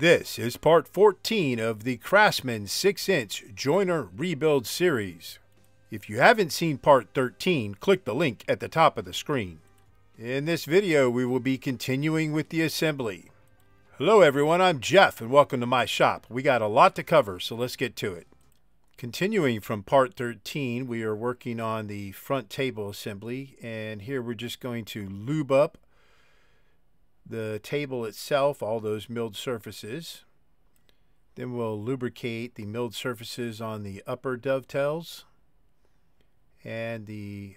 This is part 14 of the Craftsman 6-inch joiner rebuild series. If you haven't seen part 13, click the link at the top of the screen. In this video, we will be continuing with the assembly. Hello everyone, I'm Jeff and welcome to my shop. We got a lot to cover, so let's get to it. Continuing from part 13, we are working on the front table assembly, and here we're just going to lube up the table itself, all those milled surfaces. Then we'll lubricate the milled surfaces on the upper dovetails and the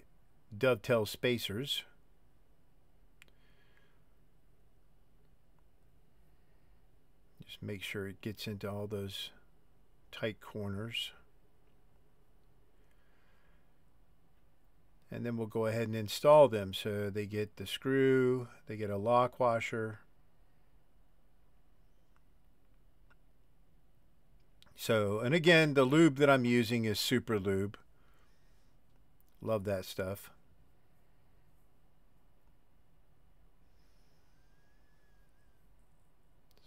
dovetail spacers. Just make sure it gets into all those tight corners. And then we'll go ahead and install them. So they get the screw, they get a lock washer. So, and again, the lube that I'm using is Super Lube. Love that stuff.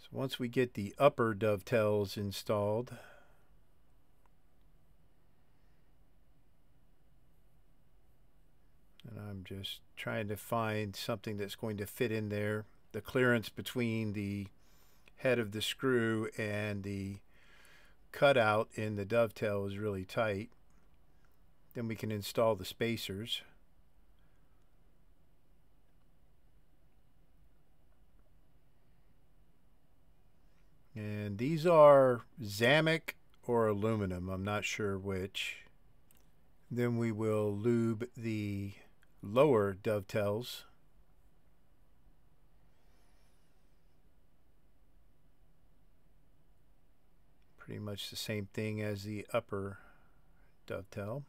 So once we get the upper dovetails installed, and I'm just trying to find something that's going to fit in there. The clearance between the head of the screw and the cutout in the dovetail is really tight. Then we can install the spacers. And these are Zamic or aluminum, I'm not sure which. Then we will lube the lower dovetails. Pretty much the same thing as the upper dovetail.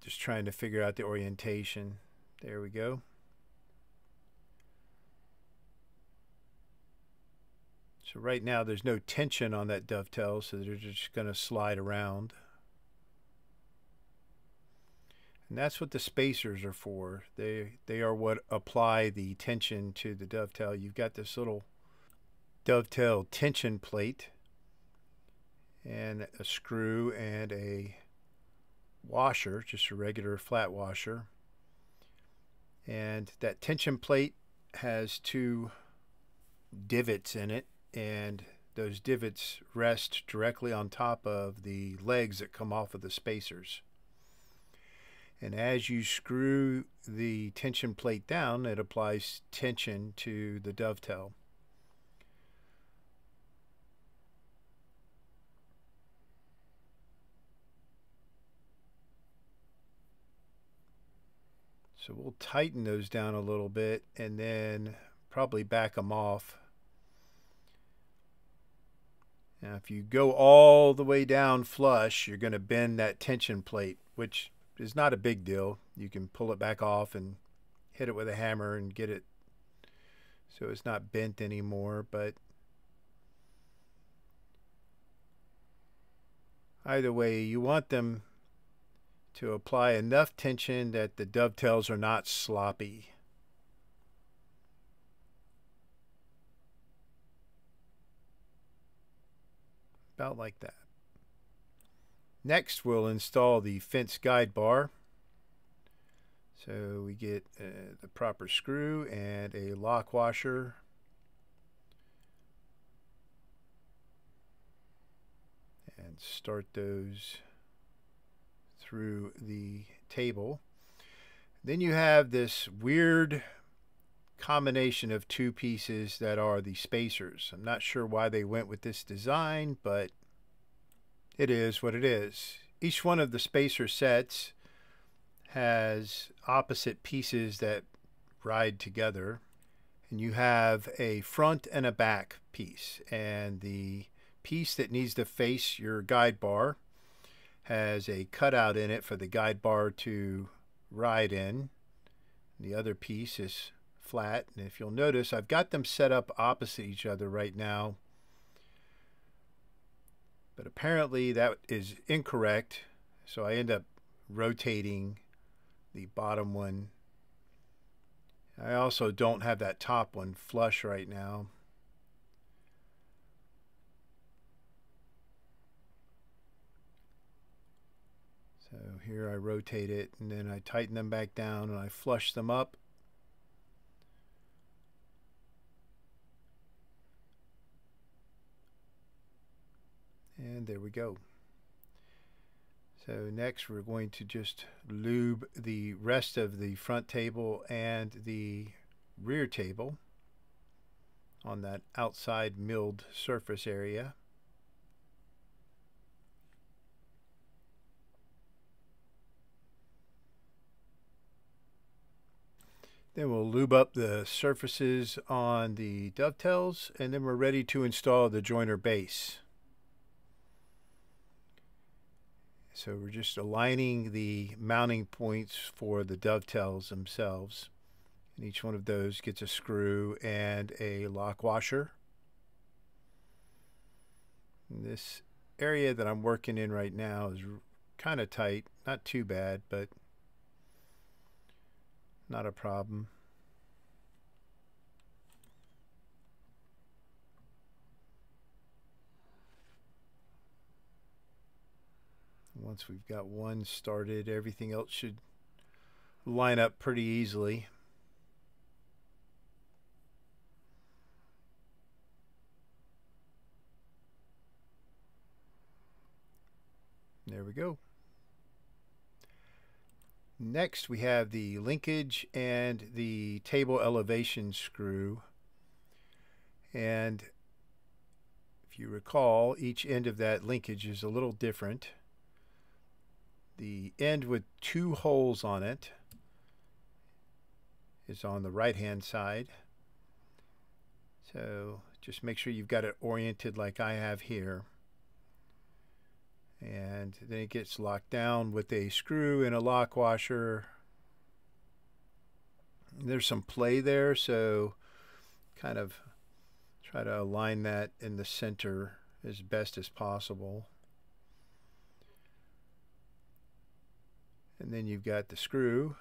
Just trying to figure out the orientation. There we go. So right now there's no tension on that dovetail, so they're just going to slide around. And that's what the spacers are for. They are what apply the tension to the dovetail. You've got this little dovetail tension plate and a screw and a washer, just a regular flat washer. And that tension plate has two divots in it, and those divots rest directly on top of the legs that come off of the spacers. And as you screw the tension plate down, it applies tension to the dovetail. So we'll tighten those down a little bit and then probably back them off. Now if you go all the way down flush, you're going to bend that tension plate, which is not a big deal. You can pull it back off and hit it with a hammer and get it so it's not bent anymore. But either way, you want them to apply enough tension that the dovetails are not sloppy. About like that. Next, we'll install the fence guide bar. So we get the proper screw and a lock washer. And start those through the table. Then you have this weird combination of two pieces that are the spacers. I'm not sure why they went with this design, but it is what it is. Each one of the spacer sets has opposite pieces that ride together, and you have a front and a back piece, and the piece that needs to face your guide bar has a cutout in it for the guide bar to ride in. The other piece is flat, and if you'll notice, I've got them set up opposite each other right now, but apparently that is incorrect, so I end up rotating the bottom one I also don't have that top one flush right now. So here I rotate it and then I tighten them back down and I flush them up. And there we go. So next we're going to just lube the rest of the front table and the rear table on that outside milled surface area. Then we'll lube up the surfaces on the dovetails, and then we're ready to install the joiner base. So we're just aligning the mounting points for the dovetails themselves. And each one of those gets a screw and a lock washer. And this area that I'm working in right now is kind of tight, not too bad, but not a problem. Once we've got one started, everything else should line up pretty easily. There we go. Next we have the linkage and the table elevation screw. And if you recall, each end of that linkage is a little different. The end with two holes on it is on the right hand side. So just make sure you've got it oriented like I have here. And then it gets locked down with a screw and a lock washer. There's some play there, so kind of try to align that in the center as best as possible. And then you've got the screw.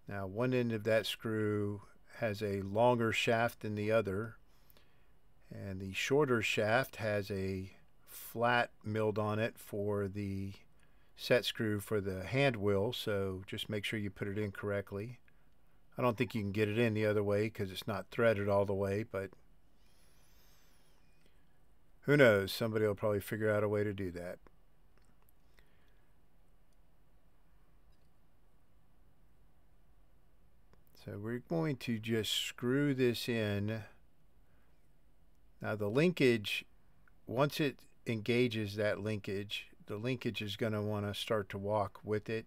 Now one end of that screw has a longer shaft than the other, and the shorter shaft has a flat milled on it for the set screw for the hand wheel, so just make sure you put it in correctly. I don't think you can get it in the other way because it's not threaded all the way, but who knows, somebody will probably figure out a way to do that. So we're going to just screw this in. Now the linkage, once it engages that linkage, the linkage is going to want to start to walk with it.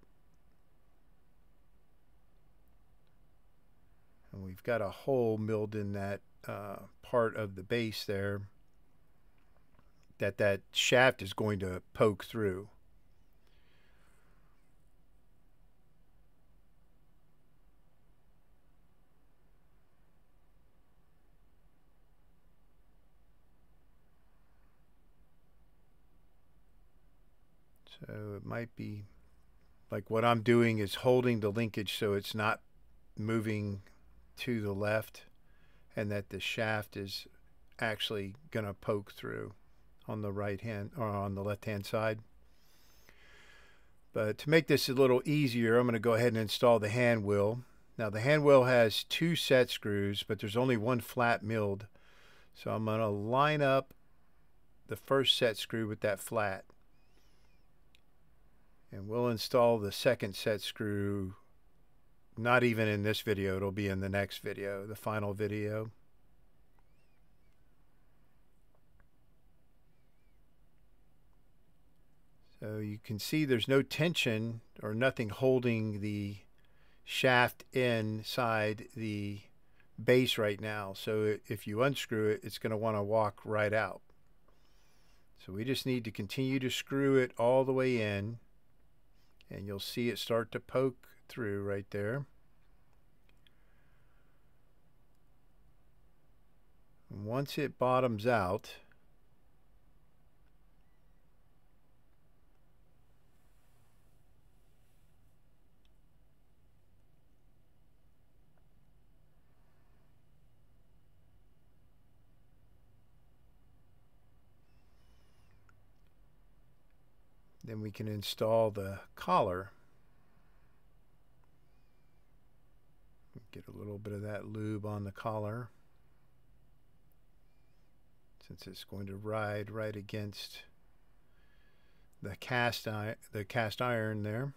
And we've got a hole milled in that part of the base there that shaft is going to poke through. So it might be like what I'm doing is holding the linkage so it's not moving to the left, and that the shaft is actually going to poke through on the right hand or on the left hand side. But to make this a little easier, I'm going to go ahead and install the hand wheel. Now the hand wheel has two set screws, but there's only one flat milled. So I'm going to line up the first set screw with that flat. And we'll install the second set screw, not even in this video, it'll be in the next video, the final video. So you can see there's no tension or nothing holding the shaft inside the base right now. So if you unscrew it, it's going to want to walk right out. So we just need to continue to screw it all the way in, and you'll see it start to poke through right there. And once it bottoms out, Then we can install the collar. Get a little bit of that lube on the collar, since it's going to ride right against the cast iron there.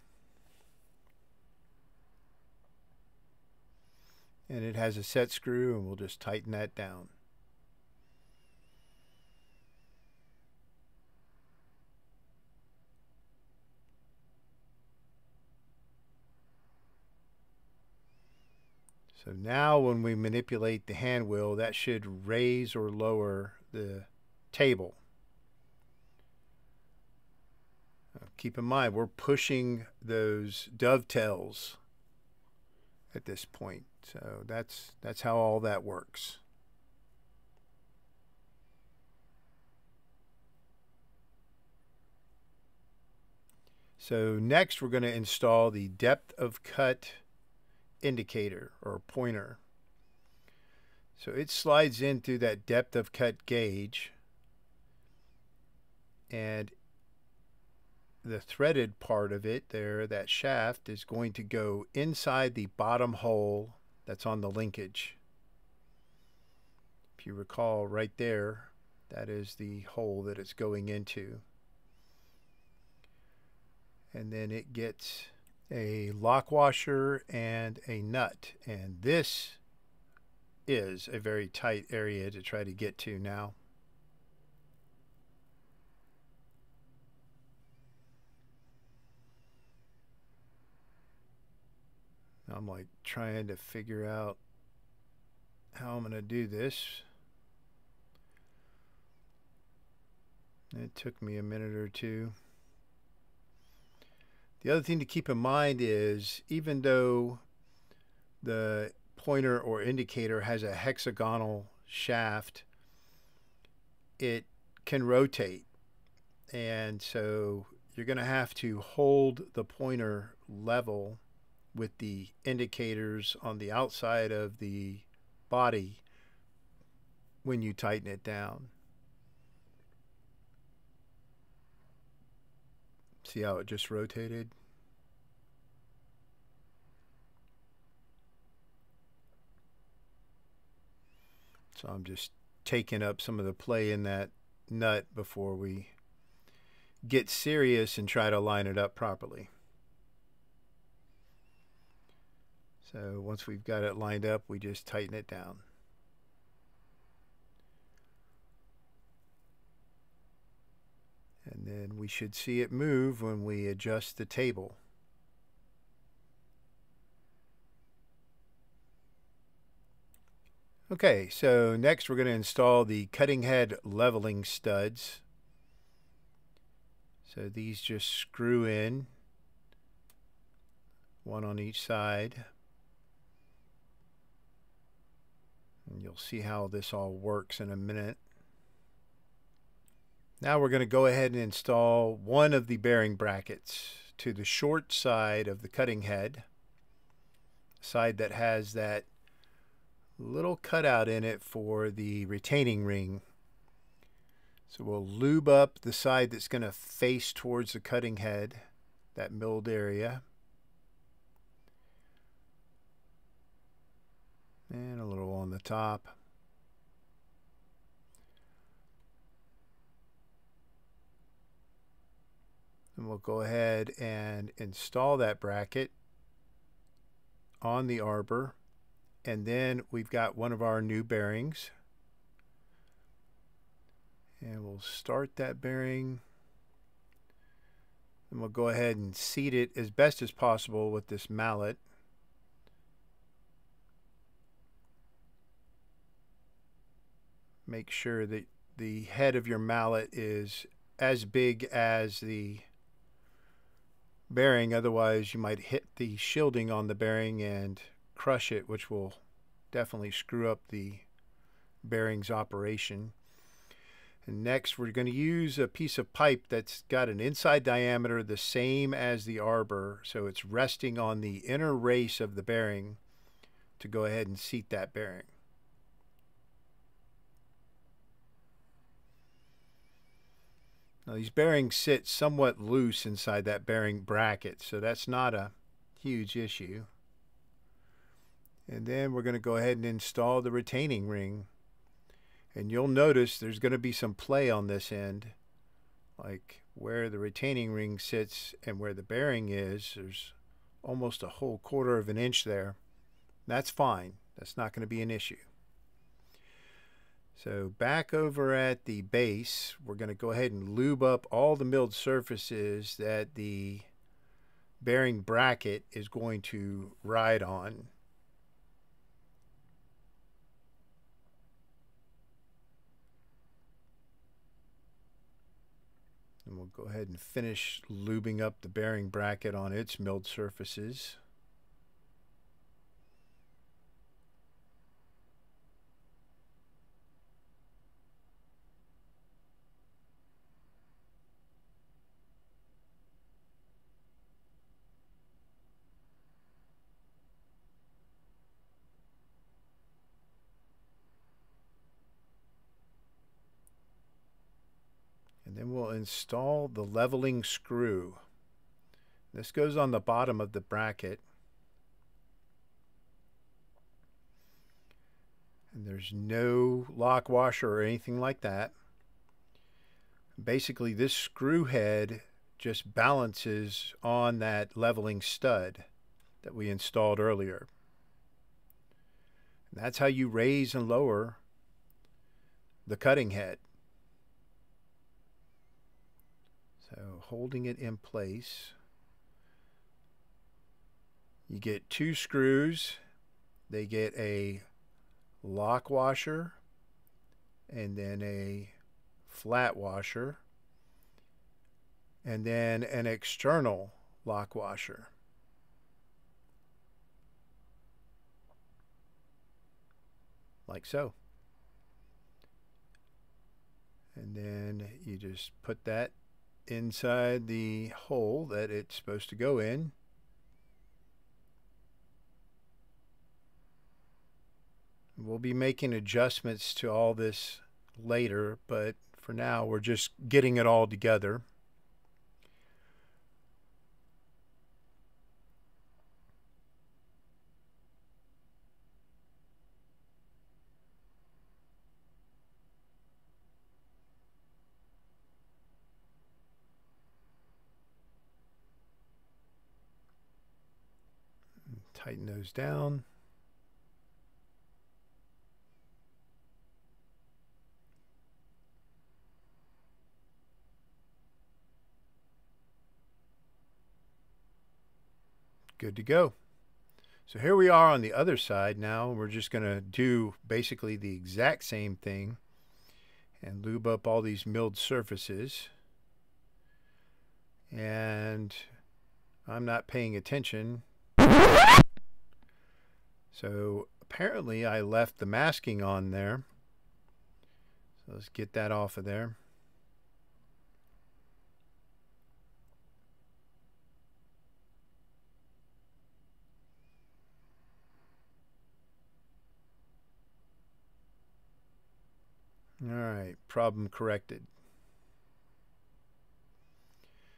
And it has a set screw, and we'll just tighten that down. So now when we manipulate the hand wheel, that should raise or lower the table. Keep in mind, we're pushing those dovetails at this point. So that's how all that works. So next we're going to install the depth of cut indicator or pointer. So it slides in through that depth of cut gauge, and the threaded part of it there, that shaft, is going to go inside the bottom hole that's on the linkage. If you recall, right there, that is the hole that it's going into. And then it gets a lock washer and a nut, and this is a very tight area to try to get to now. I'm like trying to figure out how I'm going to do this. It took me a minute or two. The other thing to keep in mind is, even though the pointer or indicator has a hexagonal shaft, it can rotate. And so you're going to have to hold the pointer level with the indicators on the outside of the body when you tighten it down. See how it just rotated? So I'm just taking up some of the play in that nut before we get serious and try to line it up properly. So once we've got it lined up, we just tighten it down. And then we should see it move when we adjust the table. Okay, so next we're going to install the cutting head leveling studs. So these just screw in, one on each side. And you'll see how this all works in a minute. Now we're going to go ahead and install one of the bearing brackets to the short side of the cutting head, side that has that little cutout in it for the retaining ring. So we'll lube up the side that's going to face towards the cutting head, that milled area. And a little on the top. And we'll go ahead and install that bracket on the arbor. And then we've got one of our new bearings. And we'll start that bearing. And we'll go ahead and seat it as best as possible with this mallet. Make sure that the head of your mallet is as big as the bearing, otherwise you might hit the shielding on the bearing and crush it, which will definitely screw up the bearing's operation. And next we're going to use a piece of pipe that's got an inside diameter the same as the arbor, so it's resting on the inner race of the bearing to go ahead and seat that bearing. Now these bearings sit somewhat loose inside that bearing bracket, so that's not a huge issue. And then we're going to go ahead and install the retaining ring. And you'll notice there's going to be some play on this end, like where the retaining ring sits and where the bearing is. There's almost a whole 1/4 of an inch there. That's fine. That's not going to be an issue. So back over at the base, we're going to go ahead and lube up all the milled surfaces that the bearing bracket is going to ride on. And we'll go ahead and finish lubing up the bearing bracket on its milled surfaces. And then we'll install the leveling screw. This goes on the bottom of the bracket. And there's no lock washer or anything like that. Basically, this screw head just balances on that leveling stud that we installed earlier. And that's how you raise and lower the cutting head. So holding it in place, you get 2 screws. They get a lock washer and then a flat washer and then an external lock washer. Like so. And then you just put that inside the hole that it's supposed to go in. We'll be making adjustments to all this later, but for now we're just getting it all together. Tighten those down. Good to go. So here we are on the other side now. We're just going to do basically the exact same thing and lube up all these milled surfaces. And I'm not paying attention. So apparently I left the masking on there. So let's get that off of there. All right, problem corrected.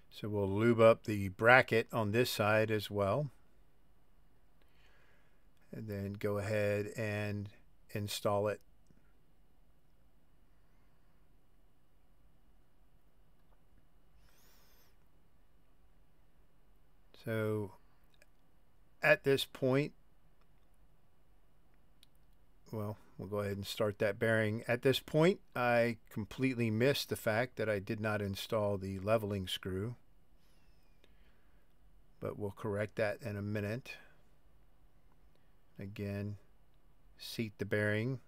So we'll lube up the bracket on this side as well. And then go ahead and install it. So at this point, well, we'll go ahead and start that bearing. At this point, I completely missed the fact that I did not install the leveling screw, but we'll correct that in a minute. Again, seat the bearing.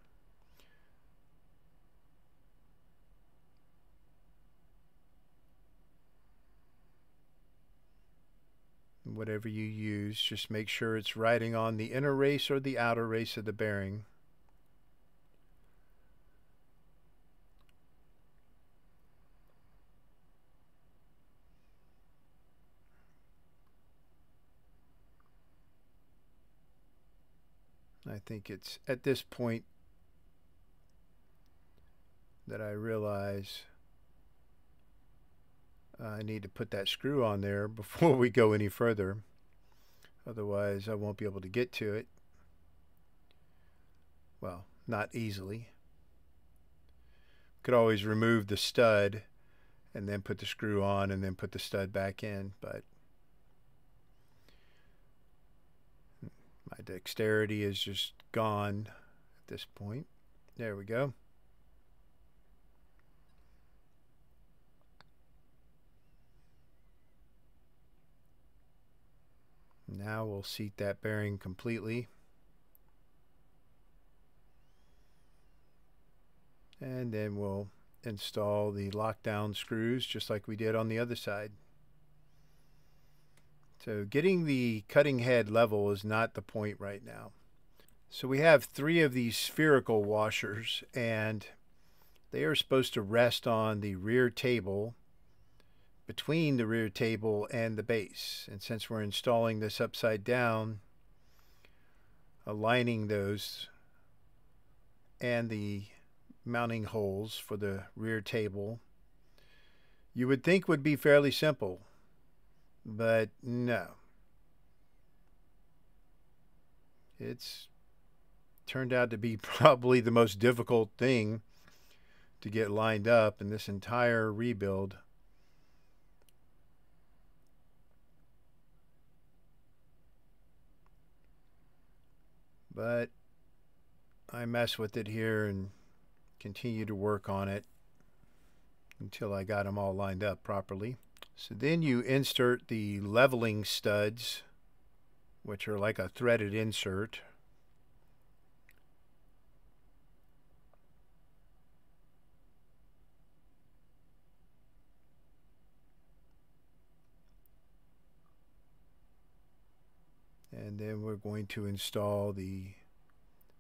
Whatever you use, just make sure it's riding on the inner race or the outer race of the bearing. I think it's at this point that I realize I need to put that screw on there before we go any further. Otherwise, I won't be able to get to it. Well, not easily. Could always remove the stud and then put the screw on and then put the stud back in, but my dexterity is just gone at this point. There we go. Now we'll seat that bearing completely. And then we'll install the lockdown screws just like we did on the other side. So getting the cutting head level is not the point right now. So we have 3 of these spherical washers, and they are supposed to rest on the rear table, between the rear table and the base. And since we're installing this upside down, aligning those and the mounting holes for the rear table, you would think would be fairly simple, but no. It's turned out to be probably the most difficult thing to get lined up in this entire rebuild. But I mess with it here and continue to work on it until I got them all lined up properly. So then you insert the leveling studs, which are like a threaded insert. And then we're going to install the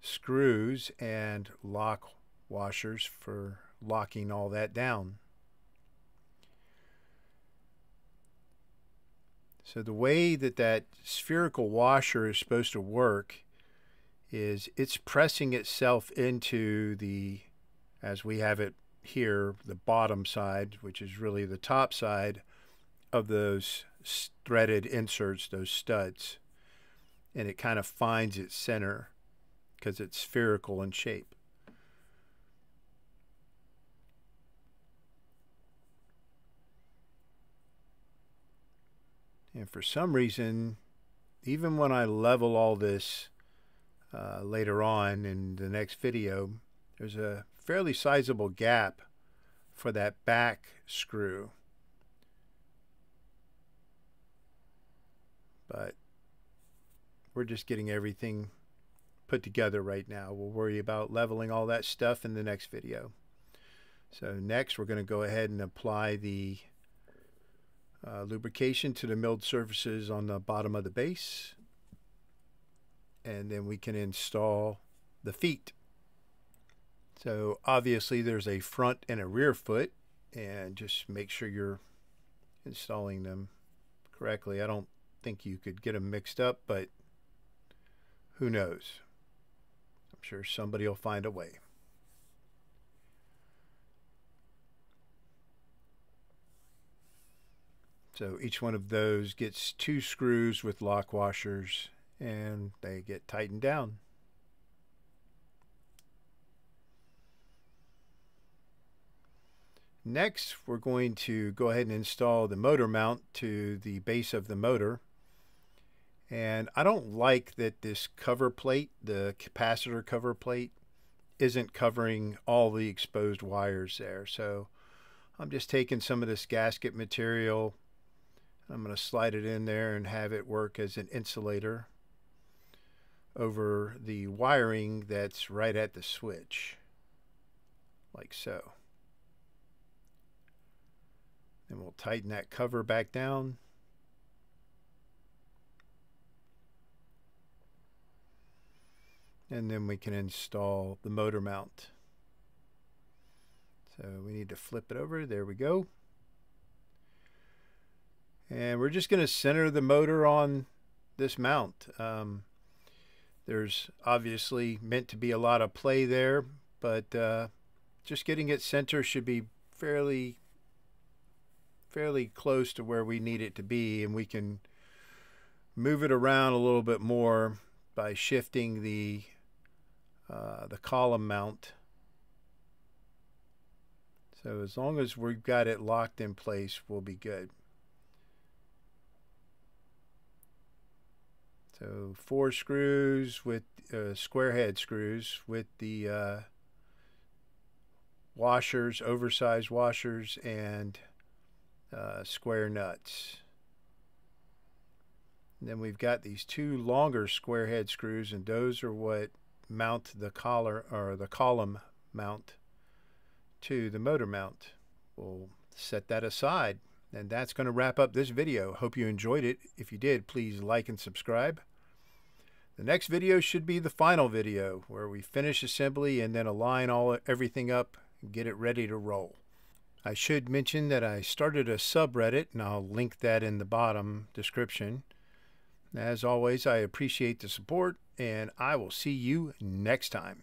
screws and lock washers for locking all that down. So the way that that spherical washer is supposed to work is it's pressing itself into the, as we have it here, the bottom side, which is really the top side of those threaded inserts, those studs. And it kind of finds its center because it's spherical in shape. And for some reason, even when I level all this later on in the next video, there's a fairly sizable gap for that back screw. But we're just getting everything put together right now. We'll worry about leveling all that stuff in the next video. So next we're going to go ahead and apply the lubrication to the milled surfaces on the bottom of the base, and then we can install the feet. So obviously there's a front and a rear foot, and just make sure you're installing them correctly. I don't think you could get them mixed up, but who knows? I'm sure somebody will find a way. So each one of those gets 2 screws with lock washers, and they get tightened down. Next, we're going to go ahead and install the motor mount to the base of the motor. And I don't like that this cover plate, the capacitor cover plate, isn't covering all the exposed wires there. So I'm just taking some of this gasket material. I'm going to slide it in there and have it work as an insulator over the wiring that's right at the switch, like so. Then we'll tighten that cover back down. And then we can install the motor mount. So we need to flip it over. There we go. And we're just going to center the motor on this mount. There's obviously meant to be a lot of play there, but just getting it center should be fairly fairly close to where we need it to be, and we can move it around a little bit more by shifting the column mount. So as long as we've got it locked in place, we'll be good. So 4 screws with square head screws with the washers, oversized washers, and square nuts. And then we've got these 2 longer square head screws, and those are what mount the collar or the column mount to the motor mount. We'll set that aside, and that's going to wrap up this video. Hope you enjoyed it. If you did, please like and subscribe. The next video should be the final video where we finish assembly and then align everything up and get it ready to roll. I should mention that I started a subreddit, and I'll link that in the bottom description. As always, I appreciate the support, and I will see you next time.